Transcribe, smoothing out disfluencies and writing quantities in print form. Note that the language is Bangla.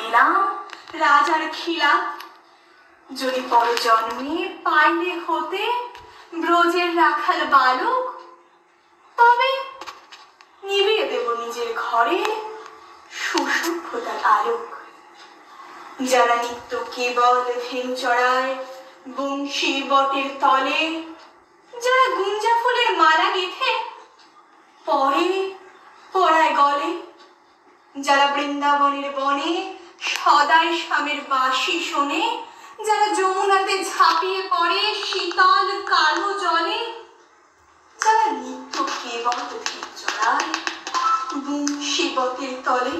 পেলাম রাজার খিলা, যদি পর জন্মে পাইলে হতে ব্রজের রাখাল বালক, তবে নিভিয়ে দেব নিজের ঘরে সুসভ্যতার আলোক। যারা নিত্য কেবল ধেনু চড়ায় বংশী বটের তলে, যারা গুঞ্জা ফুলের মালা গেথে পরে পড়ায় গলে, যারা বৃন্দাবনের বনে সদাই স্বামীর বাঁশি শোনে, যারা যমুনাতে ঝাঁপিয়ে পড়ে শীতল কালো জলে, যারা নিত্য কেবল ধেনু চড়ায় বংশী বটের তলে।